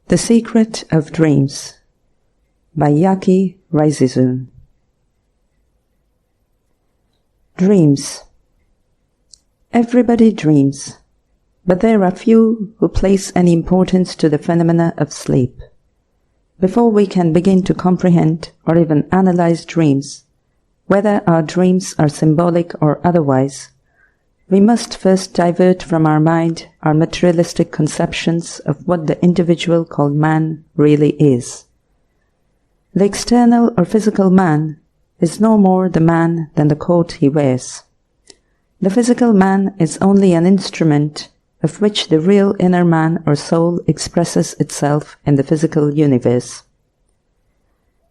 The Secret of Dreams by Yacki Raizizun. Dreams. Everybody dreams, but there are few who place any importance to the phenomena of sleep. Before we can begin to comprehend or even analyze dreams, whether our dreams are symbolic or otherwise, we must first divert from our mind our materialistic conceptions of what the individual called man really is. The external or physical man is no more the man than the coat he wears. The physical man is only an instrument of which the real inner man or soul expresses itself in the physical universe.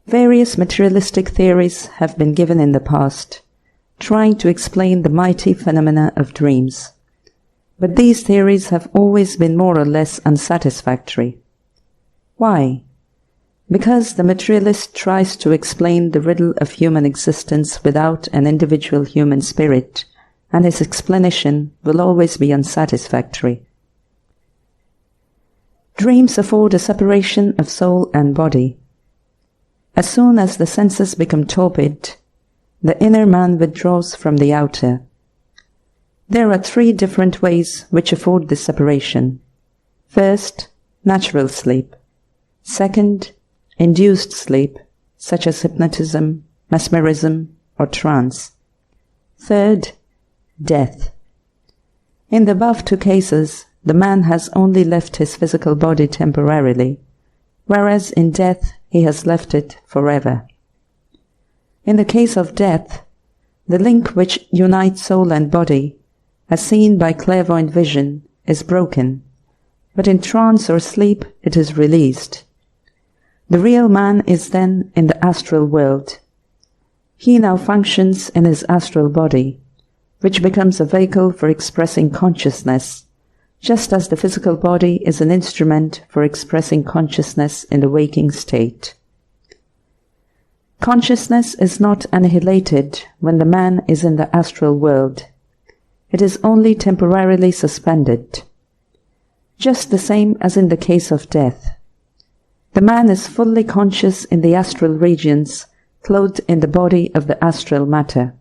Various materialistic theories have been given in the past, trying to explain the mighty phenomena of dreams. But these theories have always been more or less unsatisfactory. Why? Because the materialist tries to explain the riddle of human existence without an individual human spirit, and his explanation will always be unsatisfactory. Dreams afford a separation of soul and body. As soon as the senses become torpid, the inner man withdraws from the outer. There are three different ways which afford this separation. First, natural sleep. Second, induced sleep, such as hypnotism, mesmerism, or trance. Third, death. In the above two cases, the man has only left his physical body temporarily, whereas in death he has left it forever. In the case of death, the link which unites soul and body, as seen by clairvoyant vision, is broken, but in trance or sleep it is released. The real man is then in the astral world. He now functions in his astral body, which becomes a vehicle for expressing consciousness, just as the physical body is an instrument for expressing consciousness in the waking state. Consciousness is not annihilated when the man is in the astral world. It is only temporarily suspended. Just the same as in the case of death. The man is fully conscious in the astral regions, clothed in the body of the astral matter.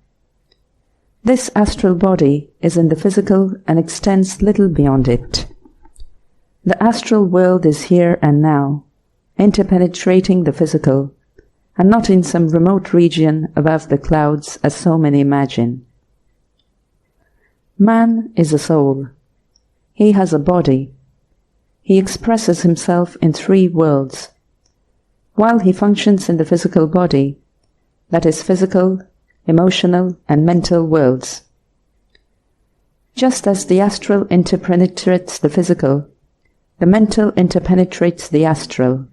This astral body is in the physical and extends little beyond it. The astral world is here and now, interpenetrating the physical, and not in some remote region above the clouds as so many imagine. Man is a soul. He has a body. He expresses himself in three worlds. While he functions in the physical body, that is physical, emotional, and mental worlds. Just as the astral interpenetrates the physical, the mental interpenetrates the astral.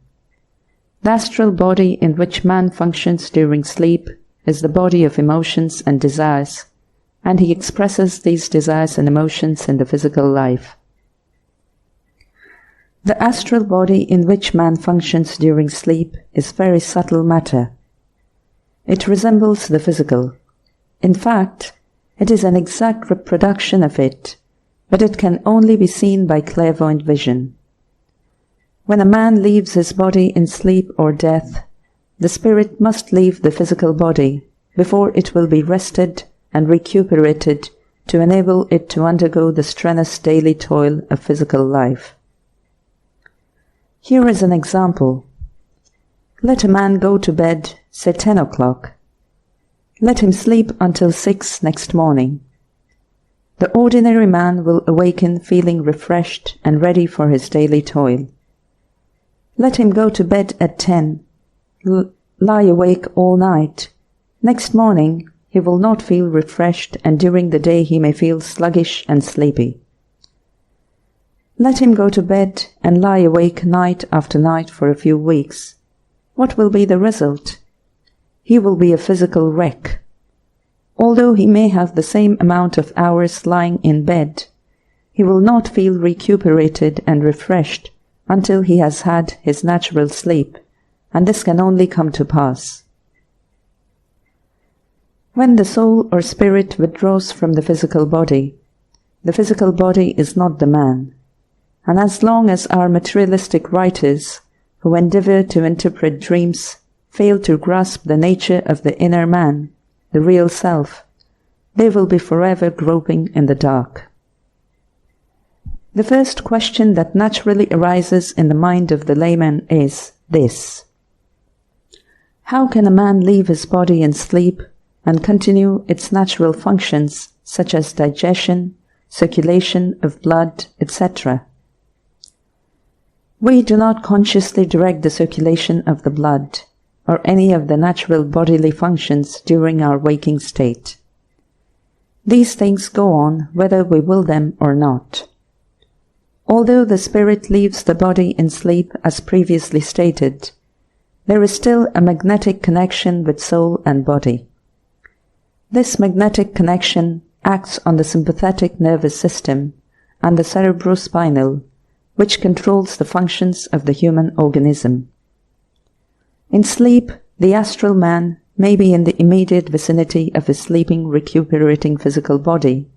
The astral body in which man functions during sleep is the body of emotions and desires, and he expresses these desires and emotions in the physical life. The astral body in which man functions during sleep is very subtle matter. It resembles the physical. In fact, it is an exact reproduction of it, but it can only be seen by clairvoyant vision. When a man leaves his body in sleep or death, the spirit must leave the physical body before it will be rested and recuperated to enable it to undergo the strenuous daily toil of physical life. Here is an example. Let a man go to bed, say 10 o'clock. Let him sleep until 6 next morning. The ordinary man will awaken feeling refreshed and ready for his daily toil. Let him go to bed at 10, lie awake all night. Next morning he will not feel refreshed, and during the day he may feel sluggish and sleepy. Let him go to bed and lie awake night after night for a few weeks. What will be the result? He will be a physical wreck. Although he may have the same amount of hours lying in bed, he will not feel recuperated and refreshed until he has had his natural sleep, and this can only come to pass. When the soul or spirit withdraws from the physical body is not the man. and as long as our materialistic writers, who endeavor to interpret dreams, fail to grasp the nature of the inner man, the real self, they will be forever groping in the dark. The first question that naturally arises in the mind of the layman is this: how can a man leave his body in sleep and continue its natural functions such as digestion, circulation of blood, etc.? We do not consciously direct the circulation of the blood or any of the natural bodily functions during our waking state. These things go on whether we will them or not. Although the spirit leaves the body in sleep as previously stated, there is still a magnetic connection with soul and body. This magnetic connection acts on the sympathetic nervous system and the cerebrospinal, which controls the functions of the human organism. In sleep, the astral man may be in the immediate vicinity of his sleeping, recuperating physical body,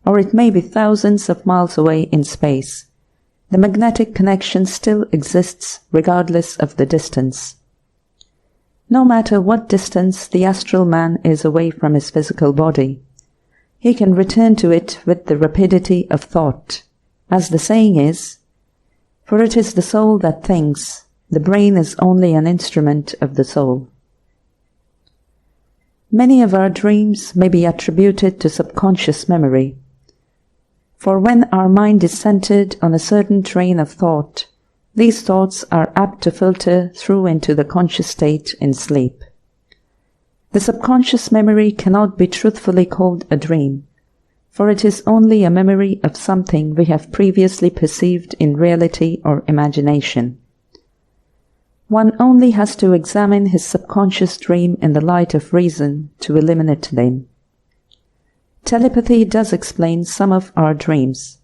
or it may be thousands of miles away in space. The magnetic connection still exists regardless of the distance. No matter what distance the astral man is away from his physical body, he can return to it with the rapidity of thought. As the saying is, for it is the soul that thinks, the brain is only an instrument of the soul. Many of our dreams may be attributed to subconscious memory, for when our mind is centered on a certain train of thought, these thoughts are apt to filter through into the conscious state in sleep. The subconscious memory cannot be truthfully called a dream, for it is only a memory of something we have previously perceived in reality or imagination. One only has to examine his subconscious dream in the light of reason to eliminate them. Telepathy does explain some of our dreams,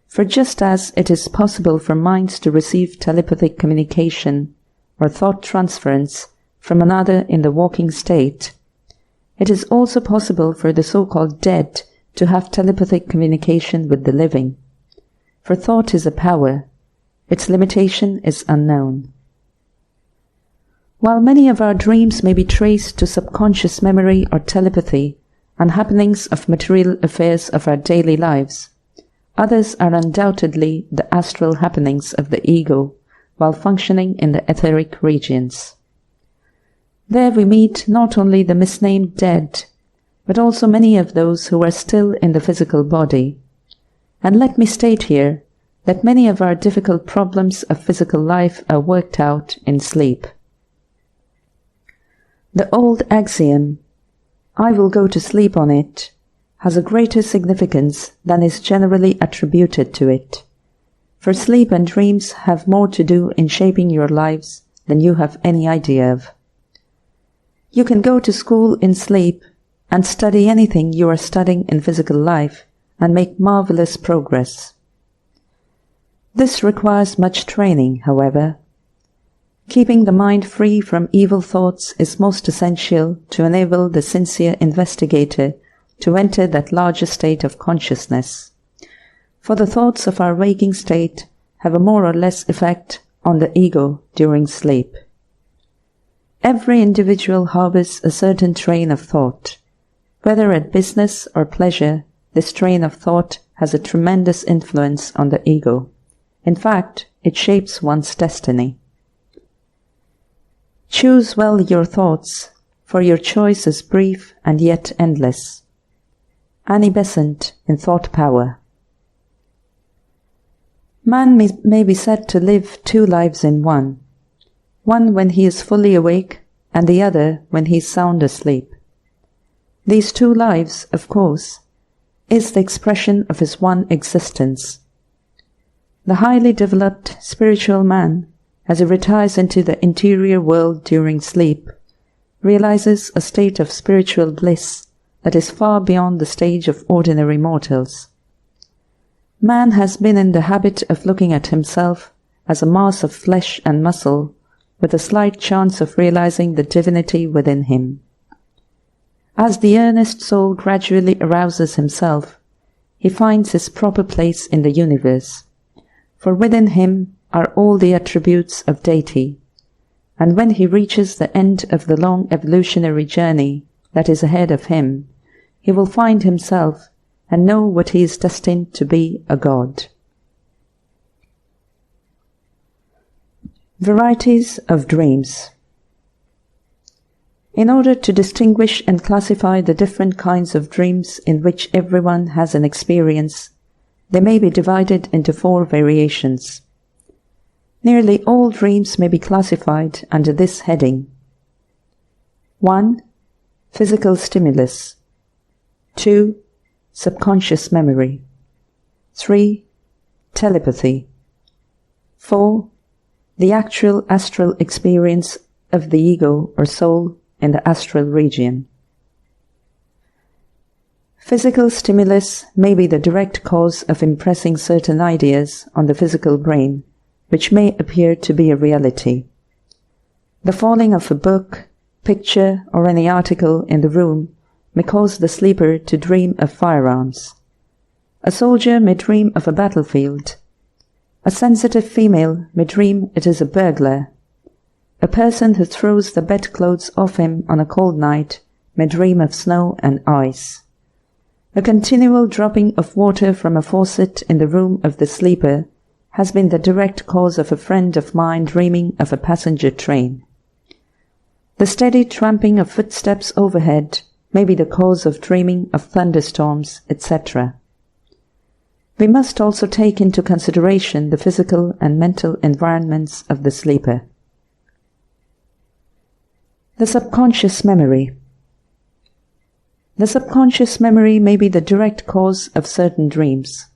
for just as it is possible for minds to receive telepathic communication or thought transference from another in the waking state, it is also possible for the so-called dead to have telepathic communication with the living. For thought is a power, its limitation is unknown. While many of our dreams may be traced to subconscious memory or telepathy and happenings of material affairs of our daily lives, others are undoubtedly the astral happenings of the ego while functioning in the etheric regions. There we meet not only the misnamed dead, but also many of those who are still in the physical body. And let me state here that many of our difficult problems of physical life are worked out in sleep. The old axiom, "I will go to sleep on it," has a greater significance than is generally attributed to it, for sleep and dreams have more to do in shaping your lives than you have any idea of. You can go to school in sleep and study anything you are studying in physical life and make marvelous progress. This requires much training, however. Keeping the mind free from evil thoughts is most essential to enable the sincere investigator to enter that larger state of consciousness, for the thoughts of our waking state have a more or less effect on the ego during sleep. Every individual harbors a certain train of thought. Whether at business or pleasure, this train of thought has a tremendous influence on the ego. In fact, it shapes one's destiny. Choose well your thoughts, for your choice is brief and yet endless. Annie Besant in Thought Power. Man may be said to live two lives in one when he is fully awake and the other when he is sound asleep. These two lives, of course, is the expression of his one existence. The highly developed spiritual man, as he retires into the interior world during sleep, realizes a state of spiritual bliss that is far beyond the stage of ordinary mortals. Man has been in the habit of looking at himself as a mass of flesh and muscle, with a slight chance of realizing the divinity within him. As the earnest soul gradually arouses himself, he finds his proper place in the universe, for within him are all the attributes of deity, and when he reaches the end of the long evolutionary journey that is ahead of him, he will find himself and know what he is destined to be, a god. Varieties of dreams. In order to distinguish and classify the different kinds of dreams in which everyone has an experience, they may be divided into 4 variations. Nearly all dreams may be classified under this heading. 1. Physical stimulus. 2. Subconscious memory. 3. Telepathy. 4. The actual astral experience of the ego or soul in the astral region. Physical stimulus may be the direct cause of impressing certain ideas on the physical brain, which may appear to be a reality. The falling of a book, picture, or any article in the room may cause the sleeper to dream of firearms. A soldier may dream of a battlefield. A sensitive female may dream it is a burglar. A person who throws the bedclothes off him on a cold night may dream of snow and ice. A continual dropping of water from a faucet in the room of the sleeper has been the direct cause of a friend of mine dreaming of a passenger train. The steady tramping of footsteps overhead may be the cause of dreaming of thunderstorms, etc. We must also take into consideration the physical and mental environments of the sleeper. The subconscious memory. The subconscious memory may be the direct cause of certain dreams.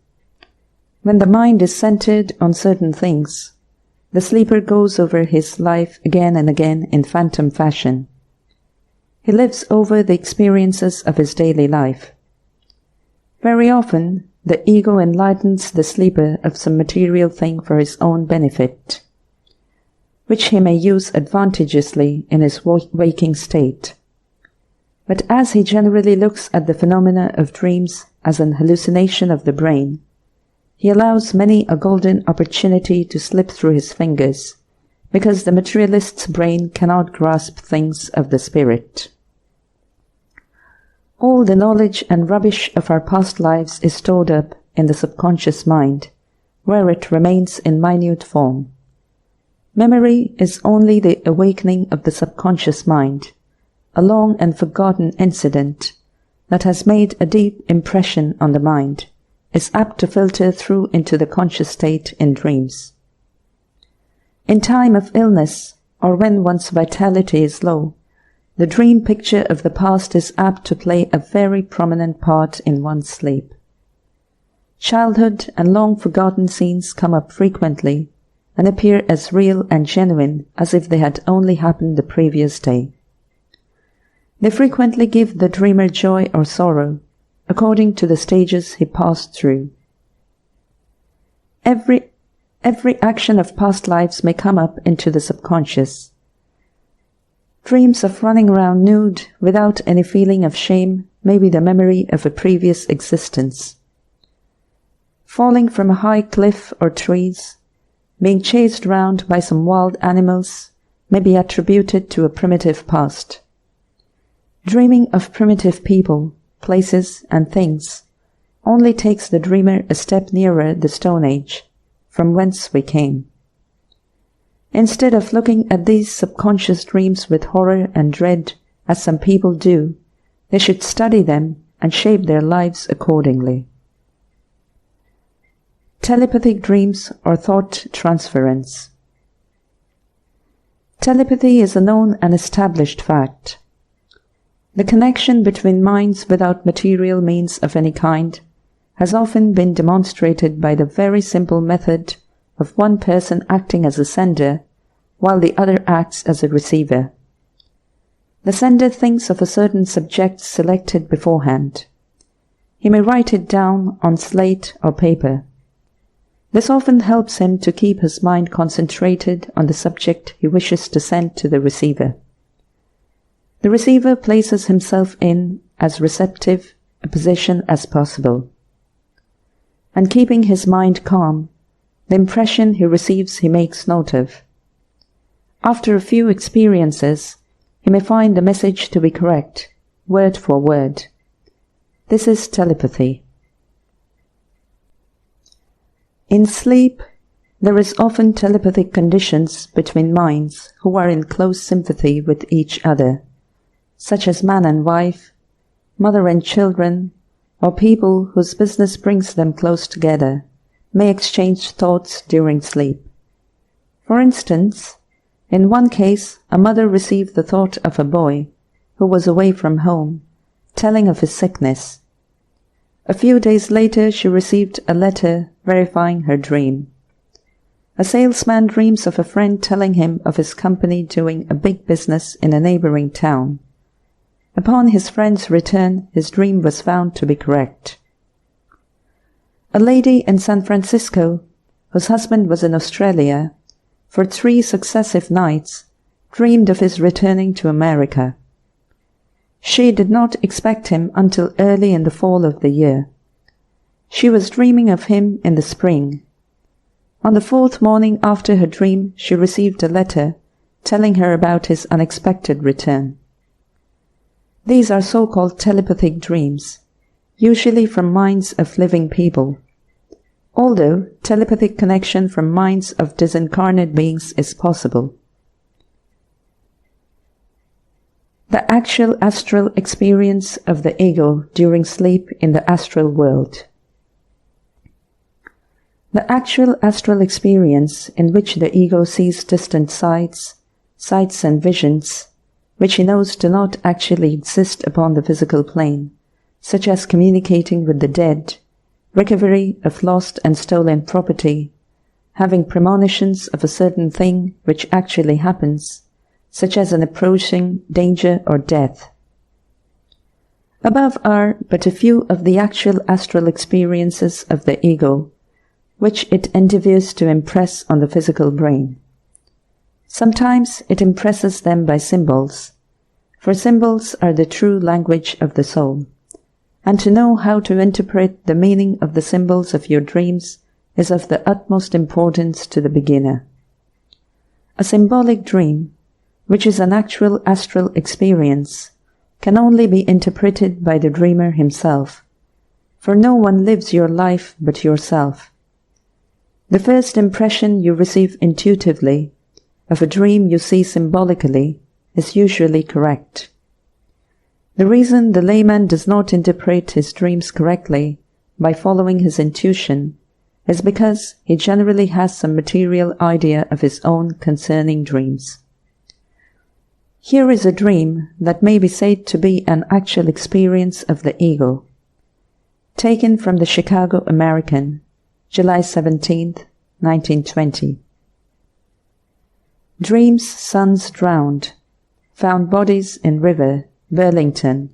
When the mind is centered on certain things, the sleeper goes over his life again and again in phantom fashion. He lives over the experiences of his daily life. Very often, the ego enlightens the sleeper of some material thing for his own benefit, which he may use advantageously in his waking state. But as he generally looks at the phenomena of dreams as an hallucination of the brain, he allows many a golden opportunity to slip through his fingers, because the materialist's brain cannot grasp things of the spirit. All the knowledge and rubbish of our past lives is stored up in the subconscious mind, where it remains in minute form. Memory is only the awakening of the subconscious mind, a long and forgotten incident that has made a deep impression on the mind, is apt to filter through into the conscious state in dreams. In time of illness, or when one's vitality is low, the dream picture of the past is apt to play a very prominent part in one's sleep. Childhood and long-forgotten scenes come up frequently and appear as real and genuine as if they had only happened the previous day. They frequently give the dreamer joy or sorrow, according to the stages he passed through. Every action of past lives may come up into the subconscious. Dreams of running around nude without any feeling of shame may be the memory of a previous existence. Falling from a high cliff or trees, being chased round by some wild animals, may be attributed to a primitive past. Dreaming of primitive people, places, and things only takes the dreamer a step nearer the Stone Age, from whence we came. Instead of looking at these subconscious dreams with horror and dread, as some people do, they should study them and shape their lives accordingly. Telepathic dreams or thought transference. Telepathy is a known and established fact. The connection between minds without material means of any kind has often been demonstrated by the very simple method of one person acting as a sender, while the other acts as a receiver. The sender thinks of a certain subject selected beforehand. He may write it down on slate or paper. This often helps him to keep his mind concentrated on the subject he wishes to send to the receiver. The receiver places himself in as receptive a position as possible. And keeping his mind calm, The impression he receives he makes note of. After a few experiences, he may find the message to be correct, word for word. This is telepathy. In sleep, there is often telepathic conditions between minds who are in close sympathy with each other, such as man and wife, mother and children, or people whose business brings them close together, may exchange thoughts during sleep. For instance, in one case, a mother received the thought of a boy who was away from home, telling of his sickness. A few days later, she received a letter verifying her dream. A salesman dreams of a friend telling him of his company doing a big business in a neighboring town. Upon his friend's return, his dream was found to be correct. A lady in San Francisco, whose husband was in Australia, for 3 successive nights, dreamed of his returning to America. She did not expect him until early in the fall of the year. She was dreaming of him in the spring. On the 4th morning after her dream, she received a letter telling her about his unexpected return. These are so-called telepathic dreams, usually from minds of living people. Although telepathic connection from minds of disincarnate beings is possible. The actual astral experience of the ego during sleep in the astral world. The actual astral experience in which the ego sees distant sights and visions, which he knows do not actually exist upon the physical plane, such as communicating with the dead, recovery of lost and stolen property, having premonitions of a certain thing which actually happens, such as an approaching danger or death. Above are but a few of the actual astral experiences of the ego, which it endeavours to impress on the physical brain. Sometimes it impresses them by symbols, for symbols are the true language of the soul, and to know how to interpret the meaning of the symbols of your dreams is of the utmost importance to the beginner. A symbolic dream, which is an actual astral experience, can only be interpreted by the dreamer himself, for no one lives your life but yourself. The first impression you receive intuitively of a dream you see symbolically is usually correct. The reason the layman does not interpret his dreams correctly by following his intuition is because he generally has some material idea of his own concerning dreams. Here is a dream that may be said to be an actual experience of the ego. Taken from the Chicago American, July 17, 1920. Dreams sons drowned. Found bodies in river, Burlington.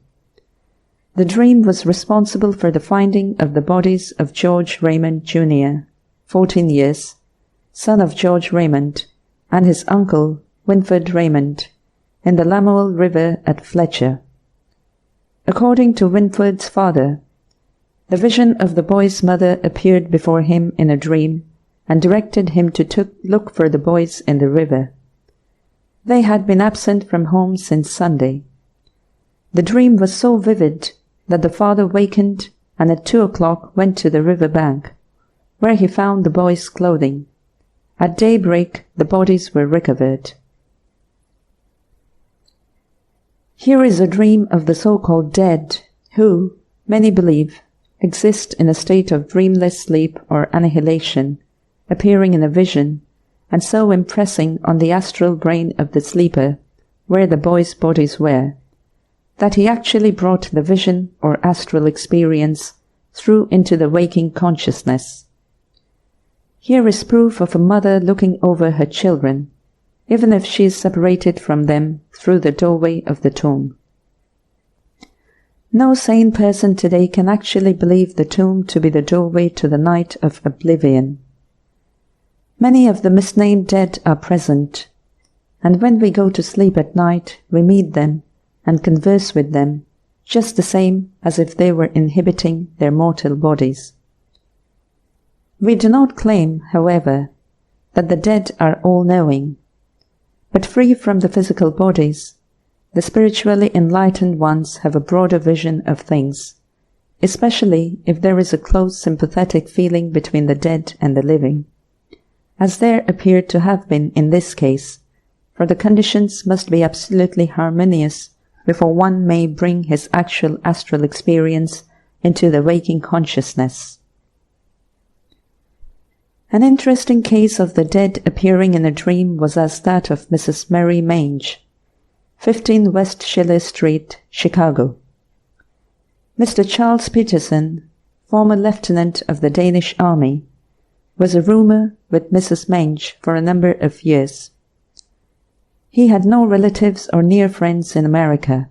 The dream was responsible for the finding of the bodies of George Raymond Jr., 14 years, son of George Raymond, and his uncle, Winford Raymond, in the Lamoille River at Fletcher. According to Winford's father, the vision of the boy's mother appeared before him in a dream and directed him to look for the boys in the river. They had been absent from home since Sunday. The dream was so vivid that the father wakened and at 2 o'clock went to the river bank, where he found the boys' clothing. At daybreak, the bodies were recovered. Here is a dream of the so-called dead, who, many believe, exist in a state of dreamless sleep or annihilation, appearing in a vision, and so impressing on the astral brain of the sleeper where the boys' bodies were, that he actually brought the vision or astral experience through into the waking consciousness. Here is proof of a mother looking over her children, even if she is separated from them through the doorway of the tomb. No sane person today can actually believe the tomb to be the doorway to the night of oblivion. Many of the misnamed dead are present, and when we go to sleep at night, we meet them and converse with them, just the same as if they were inhabiting their mortal bodies. We do not claim, however, that the dead are all-knowing, but free from the physical bodies, the spiritually enlightened ones have a broader vision of things, especially if there is a close sympathetic feeling between the dead and the living, as there appeared to have been in this case, for the conditions must be absolutely harmonious before one may bring his actual astral experience into the waking consciousness. An interesting case of the dead appearing in a dream was as that of Mrs. Mary Mange, 15 West Schiller Street, Chicago. Mr. Charles Peterson, former lieutenant of the Danish army, was a roomer with Mrs. Mange for a number of years. He had no relatives or near friends in America.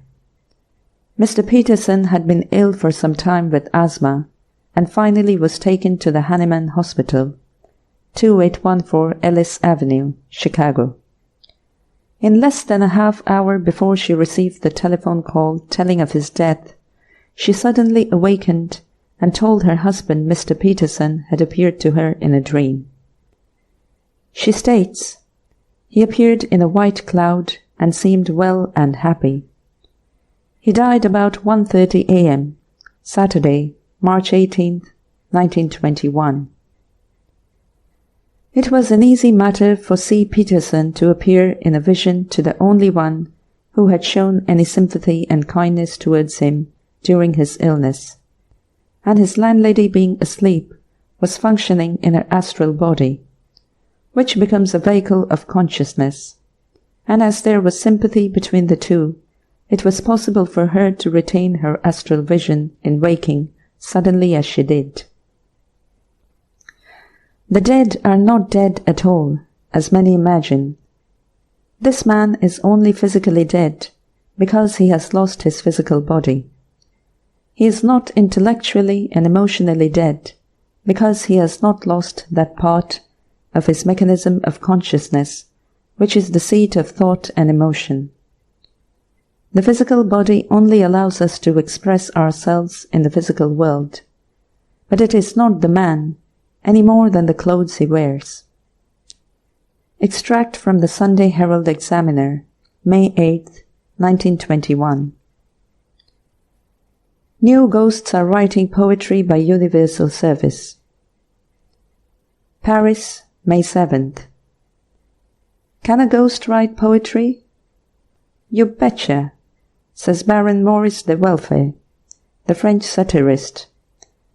Mr. Peterson had been ill for some time with asthma and finally was taken to the Hahnemann Hospital, 2814 Ellis Avenue, Chicago. In less than a half hour before she received the telephone call telling of his death, she suddenly awakened and told her husband Mr. Peterson had appeared to her in a dream. She states, "He appeared in a white cloud and seemed well and happy. He died about 1:30 a.m., Saturday, March 18, 1921. It was an easy matter for C. Peterson to appear in a vision to the only one who had shown any sympathy and kindness towards him during his illness, and his landlady being asleep was functioning in her astral body, which becomes a vehicle of consciousness, and as there was sympathy between the two, it was possible for her to retain her astral vision in waking suddenly as she did. The dead are not dead at all, as many imagine. This man is only physically dead because he has lost his physical body. He is not intellectually and emotionally dead because he has not lost that part of his mechanism of consciousness, which is the seat of thought and emotion. The physical body only allows us to express ourselves in the physical world, but it is not the man any more than the clothes he wears. Extract from the Sunday Herald Examiner, May 8, 1921. New ghosts are writing poetry by universal service. Paris, May 7th. Can a ghost write poetry? You betcha, says Baron Maurice de Welfay, the French satirist,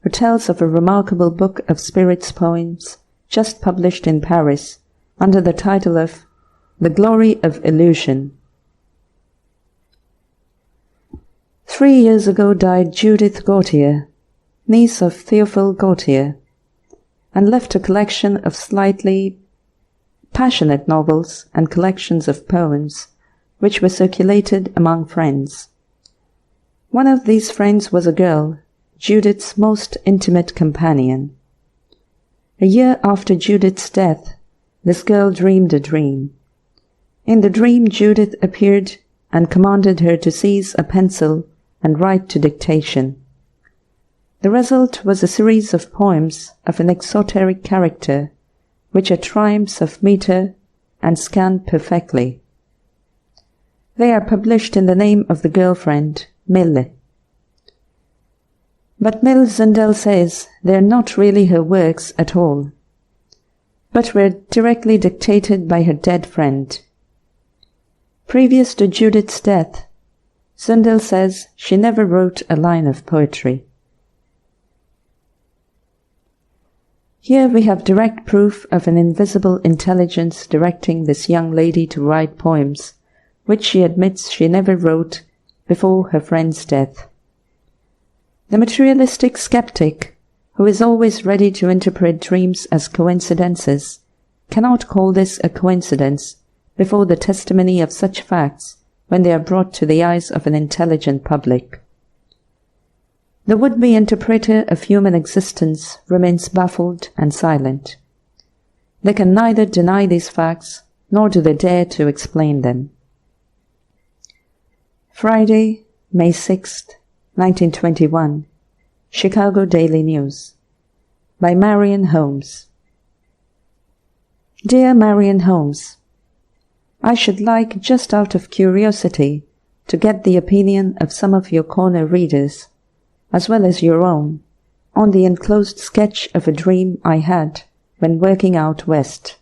who tells of a remarkable book of spirits poems just published in Paris under the title of The Glory of Illusion. 3 years ago died Judith Gautier, niece of Théophile Gautier, and left a collection of slightly passionate novels and collections of poems which were circulated among friends. One of these friends was a girl, Judith's most intimate companion. A year after Judith's death, this girl dreamed a dream. In the dream, Judith appeared and commanded her to seize a pencil and write to dictation. The result was a series of poems of an exoteric character, which are triumphs of meter and scanned perfectly. They are published in the name of the girlfriend, Mille. But Mille Zundel says they are not really her works at all, but were directly dictated by her dead friend. Previous to Judith's death, Zundel says she never wrote a line of poetry. Here we have direct proof of an invisible intelligence directing this young lady to write poems, which she admits she never wrote before her friend's death. The materialistic skeptic, who is always ready to interpret dreams as coincidences, cannot call this a coincidence before the testimony of such facts when they are brought to the eyes of an intelligent public. The would-be interpreter of human existence remains baffled and silent. They can neither deny these facts, nor do they dare to explain them. Friday, May 6, 1921, Chicago Daily News. by Marion Holmes. Dear Marion Holmes, I should like, just out of curiosity, to get the opinion of some of your corner readers, as well as your own, on the enclosed sketch of a dream I had when working out west.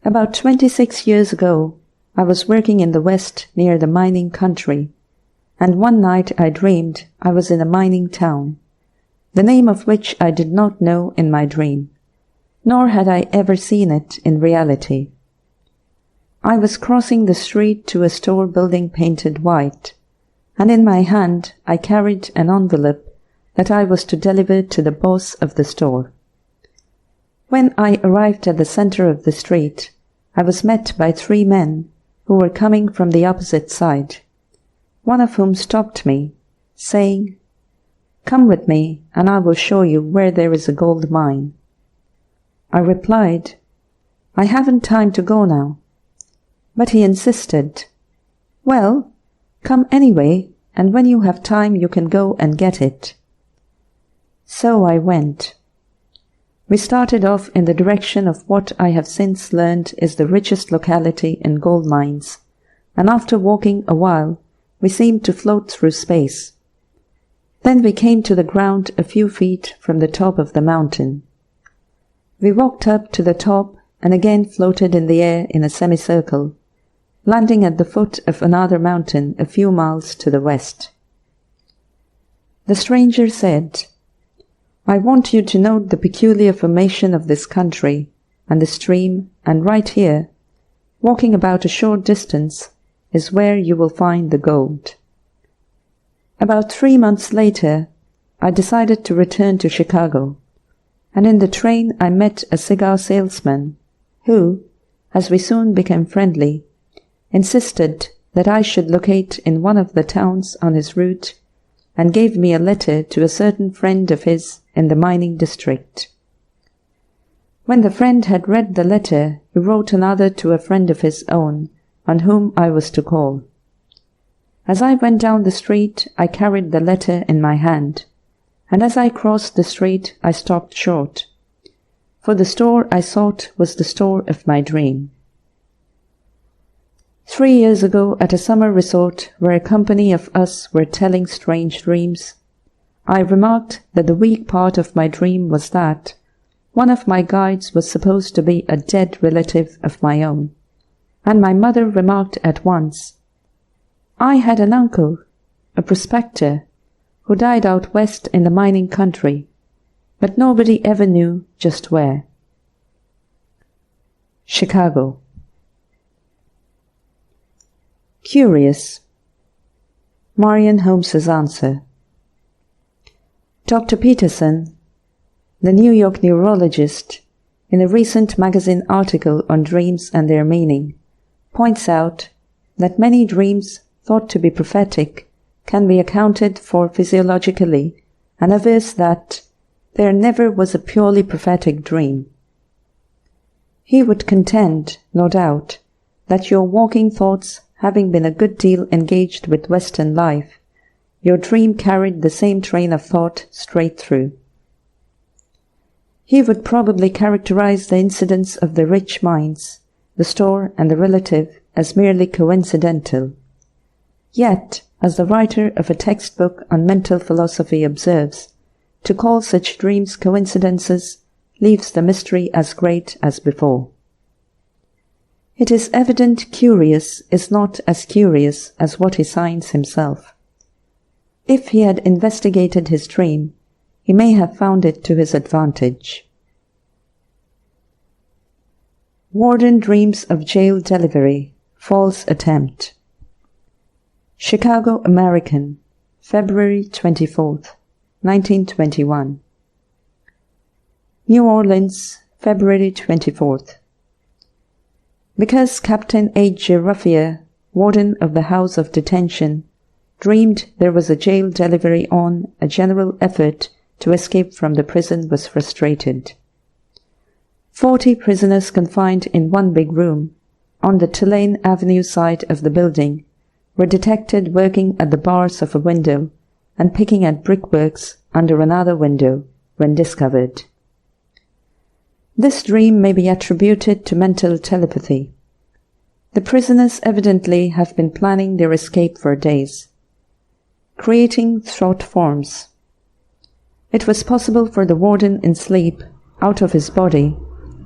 About 26 years ago, I was working in the west near the mining country, and one night I dreamed I was in a mining town, the name of which I did not know in my dream, nor had I ever seen it in reality. I was crossing the street to a store building painted white, and in my hand I carried an envelope that I was to deliver to the boss of the store. When I arrived at the center of the street, I was met by 3 men who were coming from the opposite side, one of whom stopped me, saying, "Come with me, and I will show you where there is a gold mine." I replied, "I haven't time to go now." But he insisted, "Well, come anyway, and when you have time you can go and get it." So I went. We started off in the direction of what I have since learned is the richest locality in gold mines, and after walking a while, we seemed to float through space. Then we came to the ground a few feet from the top of the mountain. We walked up to the top and again floated in the air in a semicircle, landing at the foot of another mountain a few miles to the west. The stranger said, "I want you to note the peculiar formation of this country and the stream, and right here, walking about a short distance, is where you will find the gold." About 3 months later, I decided to return to Chicago, and in the train I met a cigar salesman who, as we soon became friendly, insisted that I should locate in one of the towns on his route, and gave me a letter to a certain friend of his in the mining district. When the friend had read the letter, he wrote another to a friend of his own, on whom I was to call. As I went down the street, I carried the letter in my hand, and as I crossed the street, I stopped short, for the store I sought was the store of my dream. 3 years ago, at a summer resort where a company of us were telling strange dreams, I remarked that the weak part of my dream was that one of my guides was supposed to be a dead relative of my own, and my mother remarked at once, "I had an uncle, a prospector, who died out west in the mining country, but nobody ever knew just where." Chicago. Curious. Marion Holmes's answer. Dr. Peterson, the New York neurologist, in a recent magazine article on dreams and their meaning, points out that many dreams thought to be prophetic can be accounted for physiologically, and avers that there never was a purely prophetic dream. He would contend, no doubt, that your waking thoughts having been a good deal engaged with Western life, your dream carried the same train of thought straight through. He would probably characterize the incidents of the rich mines, the store and the relative as merely coincidental. Yet, as the writer of a textbook on mental philosophy observes, to call such dreams coincidences leaves the mystery as great as before. It is evident Curious is not as curious as what he signs himself. If he had investigated his dream, he may have found it to his advantage. Warden dreams of jail delivery, false attempt. Chicago American, February 24th, 1921. New Orleans, February 24th. Because Captain H. J. Ruffier, warden of the House of Detention, dreamed there was a jail delivery on, a general effort to escape from the prison was frustrated. 40 prisoners confined in one big room, on the Tulane Avenue side of the building, were detected working at the bars of a window and picking at brickworks under another window when discovered. This dream may be attributed to mental telepathy. The prisoners evidently have been planning their escape for days, creating thought forms. It was possible for the warden in sleep, out of his body,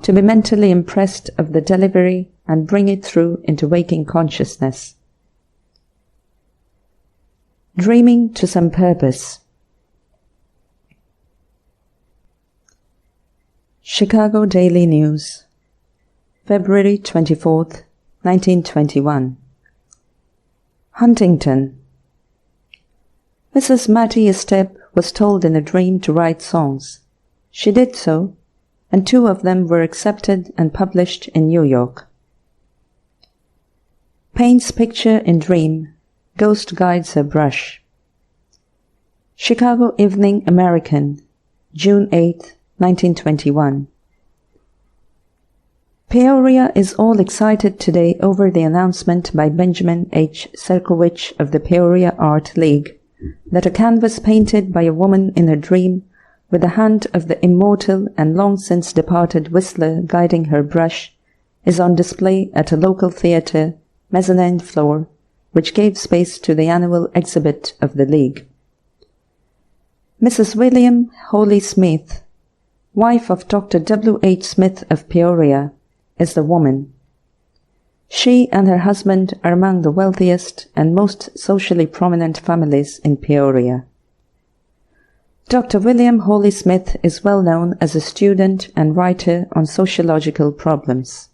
to be mentally impressed of the delivery and bring it through into waking consciousness. Dreaming to some purpose. Chicago Daily News, February 24th, 1921. Huntington. Mrs. Mattie Estep was told in a dream to write songs. She did so, and 2 of them were accepted and published in New York. Paints picture in dream. Ghost guides her brush. Chicago Evening American, June 8, 1921. Peoria is all excited today over the announcement by Benjamin H. Serkowich of the Peoria Art League that a canvas painted by a woman in her dream with the hand of the immortal and long since departed Whistler guiding her brush is on display at a local theatre, mezzanine floor, which gave space to the annual exhibit of the League. Mrs. William Holy Smith, wife of Dr. W. H. Smith of Peoria, is the woman. She and her husband are among the wealthiest and most socially prominent families in Peoria. Dr. William Holy Smith is well known as a student and writer on sociological problems.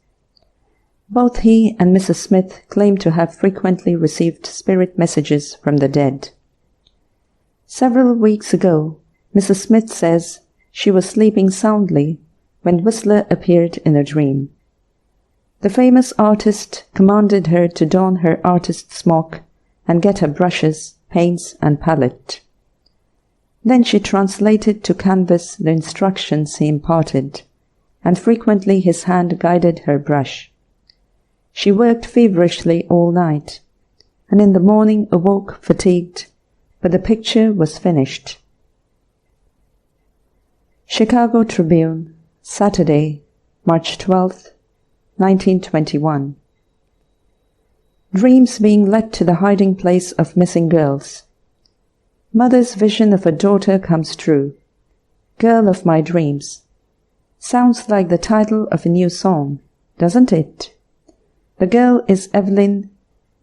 Both he and Mrs. Smith claim to have frequently received spirit messages from the dead. Several weeks ago, Mrs. Smith says she was sleeping soundly when Whistler appeared in a dream. The famous artist commanded her to don her artist smock and get her brushes, paints, and palette. Then she translated to canvas the instructions he imparted, and frequently his hand guided her brush. She worked feverishly all night, and in the morning awoke fatigued, but the picture was finished. Chicago Tribune, Saturday, March 12th, 1921. Dreams being led to the hiding place of missing girls. Mother's vision of a daughter comes true. Girl of my dreams. Sounds like the title of a new song, doesn't it? The girl is Evelyn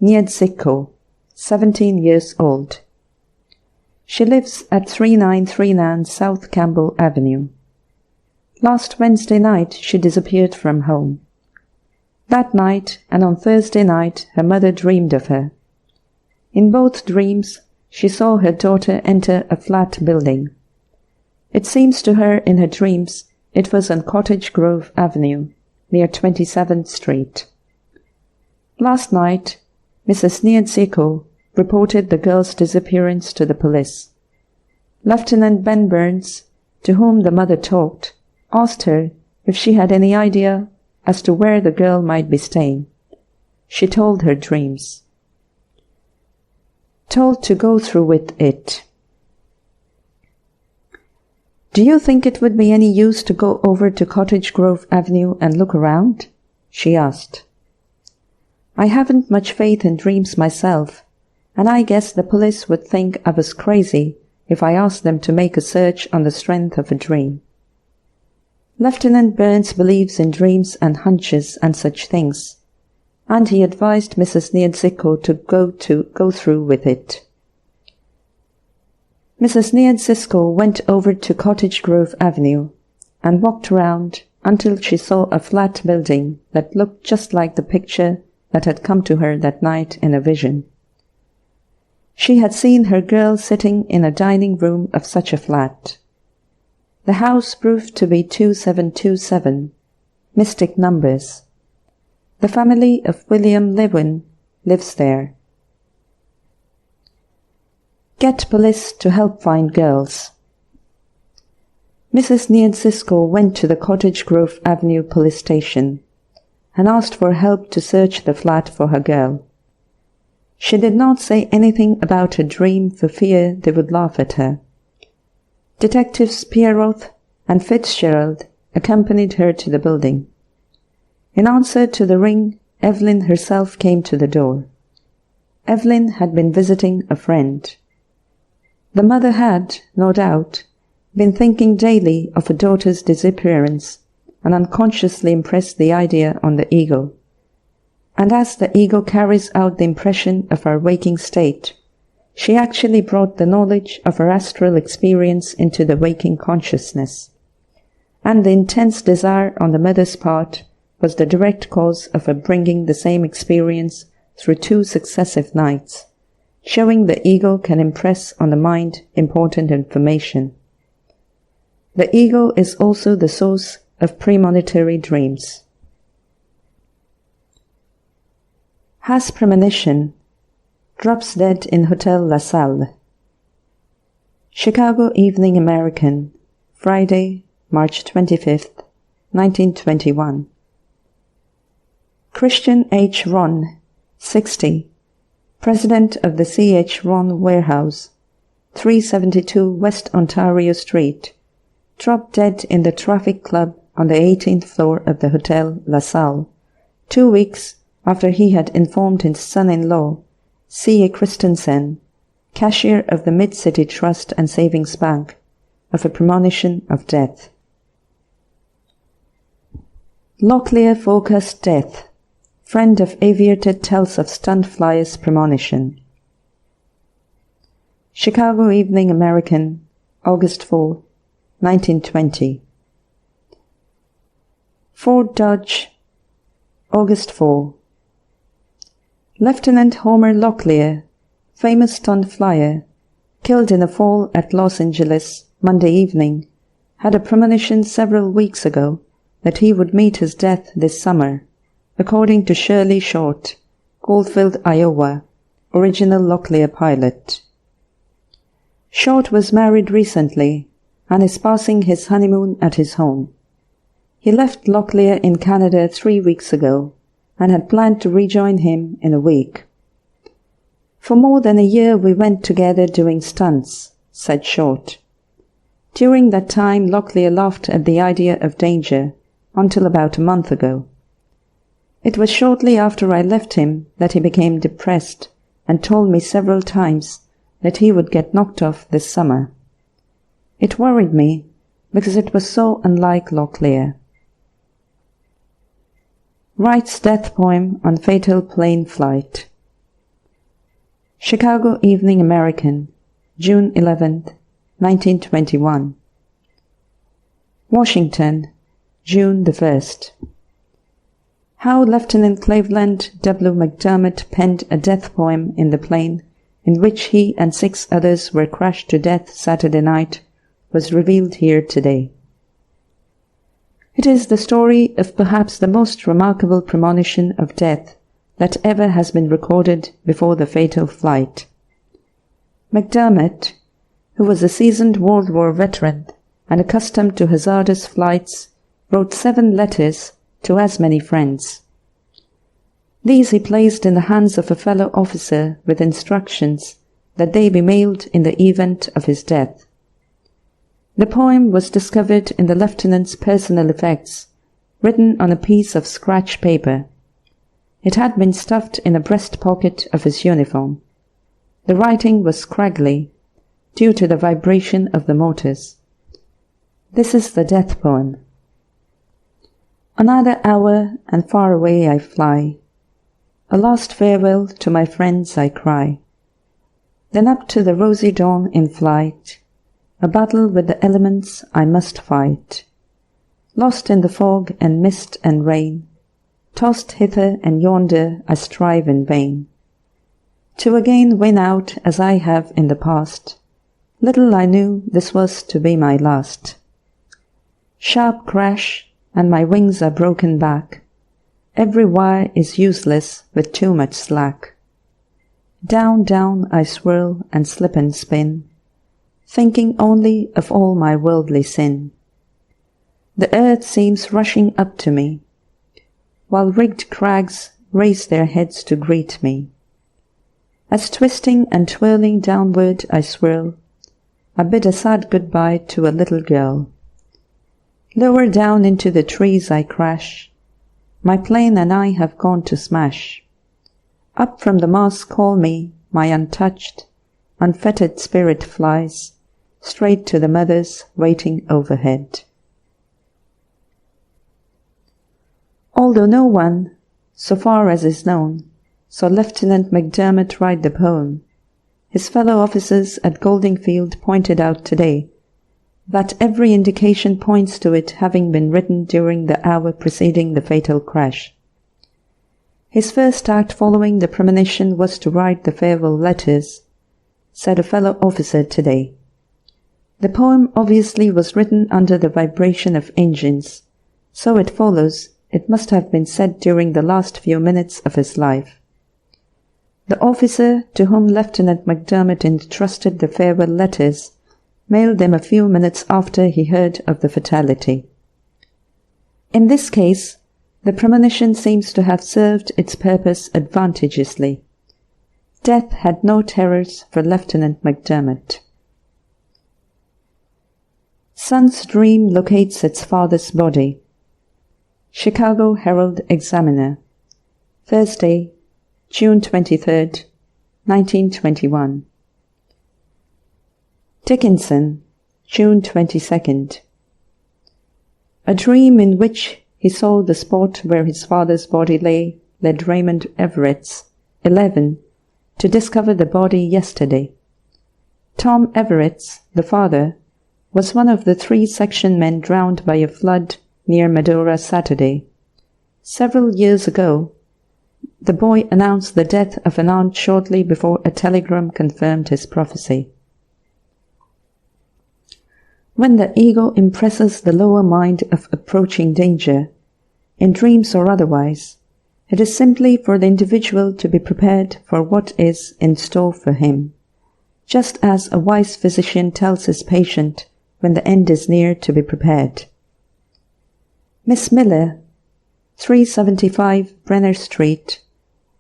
Niedziko, 17 years old. She lives at 3939 South Campbell Avenue. Last Wednesday night she disappeared from home. That night and on Thursday night her mother dreamed of her. In both dreams she saw her daughter enter a flat building. It seems to her in her dreams it was on Cottage Grove Avenue, near 27th Street. Last night, Mrs. Niedziko reported the girl's disappearance to the police. Lieutenant Ben Burns, to whom the mother talked, asked her if she had any idea as to where the girl might be staying. She told her dreams. Told to go through with it. Do you think it would be any use to go over to Cottage Grove Avenue and look around? She asked. I haven't much faith in dreams myself, and I guess the police would think I was crazy if I asked them to make a search on the strength of a dream. Lieutenant Burns believes in dreams and hunches and such things, and he advised Mrs. Niedziko to go through with it. Mrs. Niedziko went over to Cottage Grove Avenue and walked around until she saw a flat building that looked just like the picture that had come to her that night in a vision. She had seen her girl sitting in a dining room of such a flat. The house proved to be 2727, mystic numbers. The family of William Lewin lives there. Get police to help find girls. Mrs. Niedziko went to the Cottage Grove Avenue police station and asked for help to search the flat for her girl. She did not say anything about her dream for fear they would laugh at her. Detectives Pierrot and Fitzgerald accompanied her to the building. In answer to the ring, Evelyn herself came to the door. Evelyn had been visiting a friend. The mother had, no doubt, been thinking daily of her daughter's disappearance and unconsciously impressed the idea on the ego. And as the ego carries out the impression of our waking state, she actually brought the knowledge of her astral experience into the waking consciousness. And the intense desire on the mother's part was the direct cause of her bringing the same experience through 2 successive nights, showing the ego can impress on the mind important information. The ego is also the source of premonitory dreams. Has premonition. Drops dead in Hotel La Salle. Chicago Evening American, Friday, March 25th, 1921. Christian H. Ron, 60, President of the C. H. Ron Warehouse, 372 West Ontario Street, dropped dead in the traffic club on the 18th floor of the Hotel La Salle, 2 weeks after he had informed his son-in-law, C.A. Christensen, cashier of the Mid-City Trust and Savings Bank, of a premonition of death. Locklear forecast death. Friend of aviator tells of stunt flyer's premonition. Chicago Evening American, August 4, 1920. Fort Dodge, August 4. Lieutenant Homer Locklear, famous stunt flyer, killed in a fall at Los Angeles Monday evening, had a premonition several weeks ago that he would meet his death this summer, according to Shirley Short, Goldfield, Iowa, original Locklear pilot. Short was married recently and is passing his honeymoon at his home. He left Locklear in Canada 3 weeks ago and had planned to rejoin him in a week. For more than a year we went together doing stunts, said Short. During that time Locklear laughed at the idea of danger until about a month ago. It was shortly after I left him that he became depressed and told me several times that he would get knocked off this summer. It worried me because it was so unlike Locklear. Writes death poem on fatal plane flight. Chicago Evening American, June 11th, 1921. Washington, June the 1st. How Lieutenant Cleveland W. McDermott penned a death poem in the plane in which he and 6 others were crushed to death Saturday night was revealed here today. It is the story of perhaps the most remarkable premonition of death that ever has been recorded before the fatal flight. McDermott, who was a seasoned World War veteran and accustomed to hazardous flights, wrote 7 letters to as many friends. These he placed in the hands of a fellow officer with instructions that they be mailed in the event of his death. The poem was discovered in the lieutenant's personal effects, written on a piece of scratch paper. It had been stuffed in a breast pocket of his uniform. The writing was scraggly, due to the vibration of the motors. This is the death poem. Another hour and far away I fly. A last farewell to my friends I cry. Then up to the rosy dawn in flight, a battle with the elements I must fight. Lost in the fog and mist and rain, tossed hither and yonder I strive in vain. To again win out as I have in the past, little I knew this was to be my last. Sharp crash, and my wings are broken back. Every wire is useless with too much slack. Down, down I swirl and slip and spin, thinking only of all my worldly sin. The earth seems rushing up to me, while rigged crags raise their heads to greet me. As twisting and twirling downward I swirl, I bid a sad goodbye to a little girl. Lower down into the trees I crash. My plane and I have gone to smash. Up from the Mars call me, my untouched, unfettered spirit flies, straight to the mothers waiting overhead. Although no one, so far as is known, saw Lieutenant McDermott write the poem, his fellow officers at Goldingfield pointed out today that every indication points to it having been written during the hour preceding the fatal crash. His first act following the premonition was to write the farewell letters, said a fellow officer today. The poem obviously was written under the vibration of engines, so it follows it must have been said during the last few minutes of his life. The officer to whom Lieutenant McDermott entrusted the farewell letters mailed them a few minutes after he heard of the fatality. In this case, the premonition seems to have served its purpose advantageously. Death had no terrors for Lieutenant McDermott. Son's dream locates its father's body. Chicago Herald-Examiner, Thursday, June 23, 1921. Dickinson, June 22nd. A dream in which he saw the spot where his father's body lay led Raymond Everett's, 11, to discover the body yesterday. Tom Everett's, the father, was one of the 3 section men drowned by a flood near Medora Saturday. Several years ago, the boy announced the death of an aunt shortly before a telegram confirmed his prophecy. When the ego impresses the lower mind of approaching danger, in dreams or otherwise, it is simply for the individual to be prepared for what is in store for him, just as a wise physician tells his patient when the end is near to be prepared. Miss Miller, 375 Brenner Street,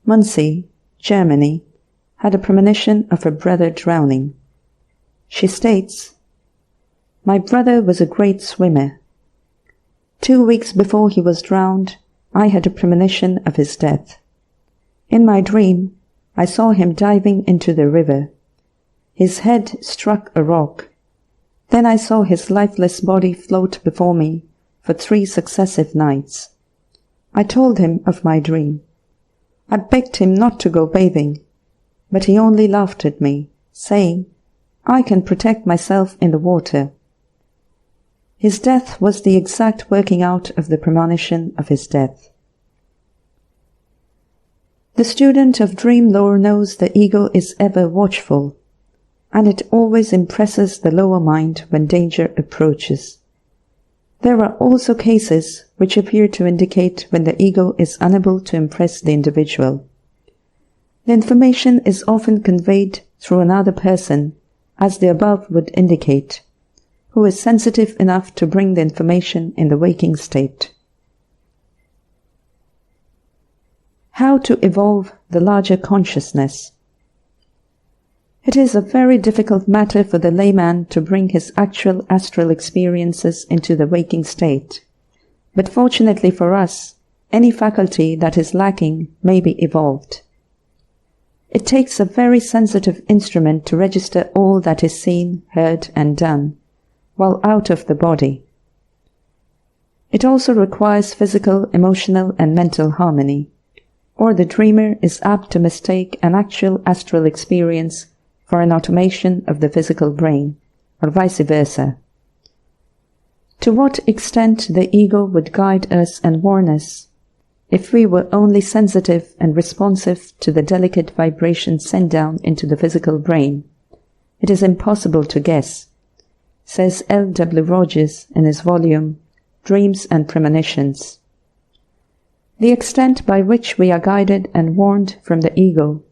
Muncie, Germany, had a premonition of her brother drowning. She states, "My brother was a great swimmer. 2 weeks before he was drowned, I had a premonition of his death. In my dream, I saw him diving into the river. His head struck a rock. Then I saw his lifeless body float before me for 3 successive nights. I told him of my dream. I begged him not to go bathing, but he only laughed at me, saying, 'I can protect myself in the water.' His death was the exact working out of the premonition of his death." The student of dream lore knows the ego is ever watchful, and it always impresses the lower mind when danger approaches. There are also cases which appear to indicate when the ego is unable to impress the individual. The information is often conveyed through another person, as the above would indicate, who is sensitive enough to bring the information in the waking state. How to evolve the larger consciousness? It is a very difficult matter for the layman to bring his actual astral experiences into the waking state, but fortunately for us, any faculty that is lacking may be evolved. It takes a very sensitive instrument to register all that is seen, heard, and done, while out of the body. It also requires physical, emotional, and mental harmony, or the dreamer is apt to mistake an actual astral experience for an automation of the physical brain, or vice versa. To what extent the ego would guide us and warn us, if we were only sensitive and responsive to the delicate vibrations sent down into the physical brain, it is impossible to guess, says L. W. Rogers in his volume, Dreams and Premonitions. The extent by which we are guided and warned from the ego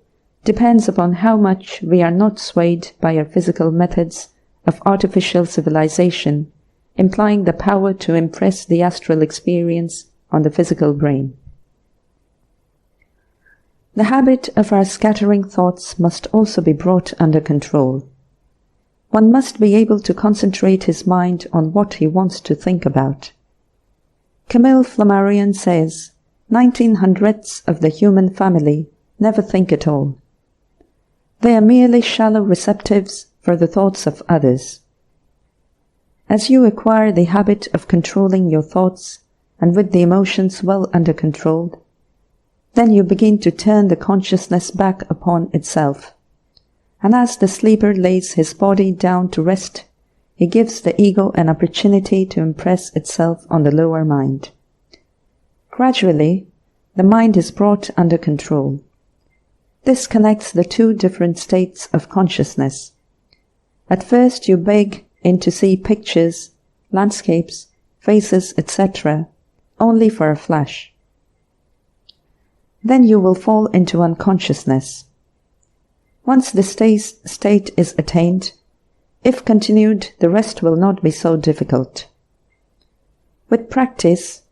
depends upon how much we are not swayed by our physical methods of artificial civilization, implying the power to impress the astral experience on the physical brain. The habit of our scattering thoughts must also be brought under control. One must be able to concentrate his mind on what he wants to think about. Camille Flammarion says, 1900ths of the human family never think at all. They are merely shallow receptives for the thoughts of others. As you acquire the habit of controlling your thoughts and with the emotions well under control, then you begin to turn the consciousness back upon itself. And as the sleeper lays his body down to rest, he gives the ego an opportunity to impress itself on the lower mind. Gradually, the mind is brought under control. This connects the two different states of consciousness. At first you beg in to see pictures, landscapes, faces, etc., only for a flash. Then you will fall into unconsciousness. Once the state is attained, if continued, the rest will not be so difficult. With practice,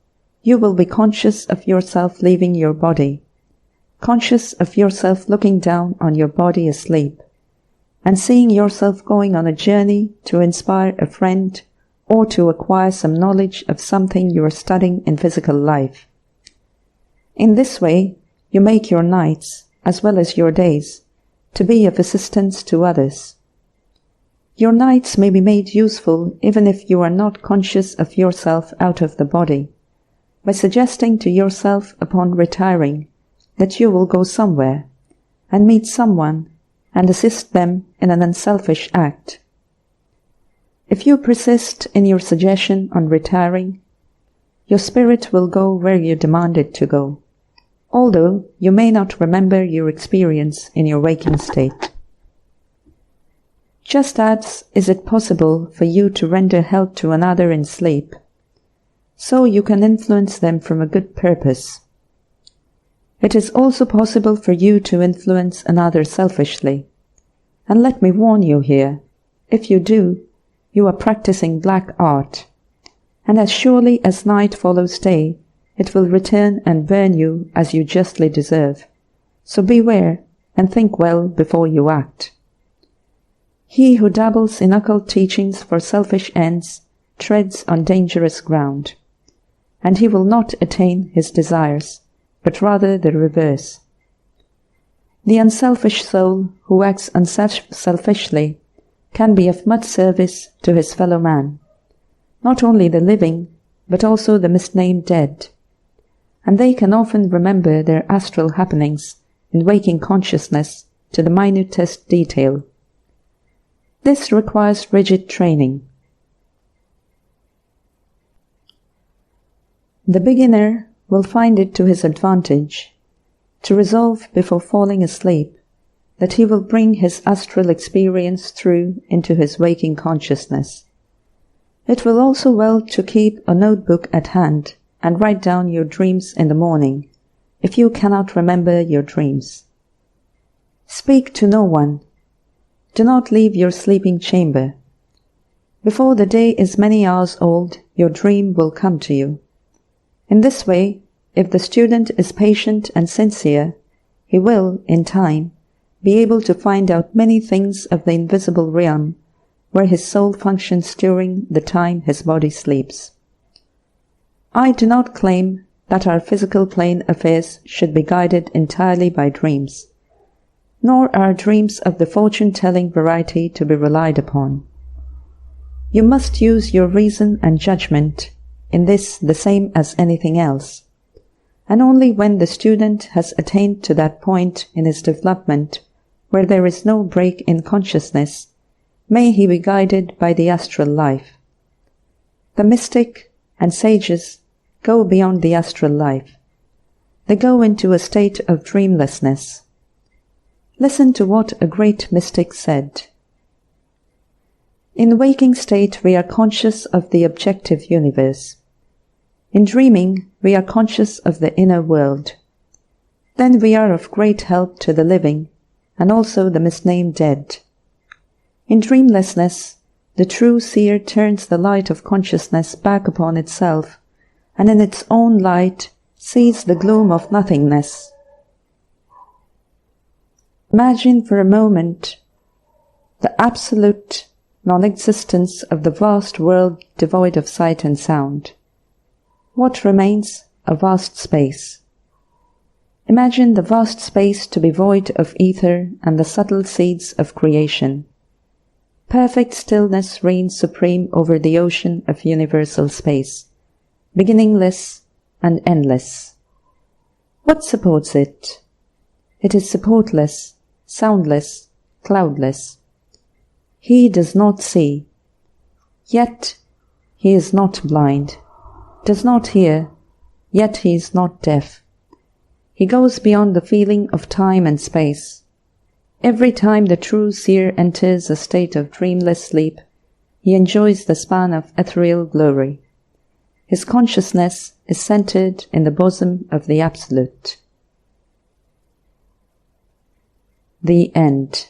you will be conscious of yourself leaving your body, conscious of yourself looking down on your body asleep, and seeing yourself going on a journey to inspire a friend or to acquire some knowledge of something you are studying in physical life. In this way, you make your nights, as well as your days, to be of assistance to others. Your nights may be made useful even if you are not conscious of yourself out of the body, by suggesting to yourself upon retiring that you will go somewhere and meet someone and assist them in an unselfish act. If you persist in your suggestion on retiring, your spirit will go where you demand it to go, although you may not remember your experience in your waking state. Just as is it possible for you to render help to another in sleep, so you can influence them from a good purpose. It is also possible for you to influence another selfishly. And let me warn you here, if you do, you are practicing black art, and as surely as night follows day, it will return and burn you as you justly deserve. So beware and think well before you act. He who dabbles in occult teachings for selfish ends treads on dangerous ground, and he will not attain his desires, but rather the reverse. The unselfish soul who acts unselfishly can be of much service to his fellow man, not only the living, but also the misnamed dead, and they can often remember their astral happenings in waking consciousness to the minutest detail. This requires rigid training. The beginner will find it to his advantage to resolve before falling asleep that he will bring his astral experience through into his waking consciousness. It will also well to keep a notebook at hand and write down your dreams in the morning, if you cannot remember your dreams. Speak to no one. Do not leave your sleeping chamber. Before the day is many hours old, your dream will come to you. In this way, if the student is patient and sincere, he will, in time, be able to find out many things of the invisible realm where his soul functions during the time his body sleeps. I do not claim that our physical plane affairs should be guided entirely by dreams, nor are dreams of the fortune-telling variety to be relied upon. You must use your reason and judgment in this the same as anything else, and only when the student has attained to that point in his development where there is no break in consciousness may he be guided by the astral life. The mystic and sages go beyond the astral life. They go into a state of dreamlessness. Listen to what a great mystic said. In the waking state we are conscious of the objective universe. In dreaming we are conscious of the inner world. Then we are of great help to the living and also the misnamed dead. In dreamlessness, the true seer turns the light of consciousness back upon itself, and in its own light sees the gloom of nothingness. Imagine for a moment the absolute non-existence of the vast world devoid of sight and sound. What remains? A vast space. Imagine the vast space to be void of ether and the subtle seeds of creation. Perfect stillness reigns supreme over the ocean of universal space, beginningless and endless. What supports it? It is supportless, soundless, cloudless. He does not see, yet he is not blind, does not hear, yet he is not deaf. He goes beyond the feeling of time and space. Every time the true seer enters a state of dreamless sleep, he enjoys the span of ethereal glory. His consciousness is centered in the bosom of the Absolute. The End.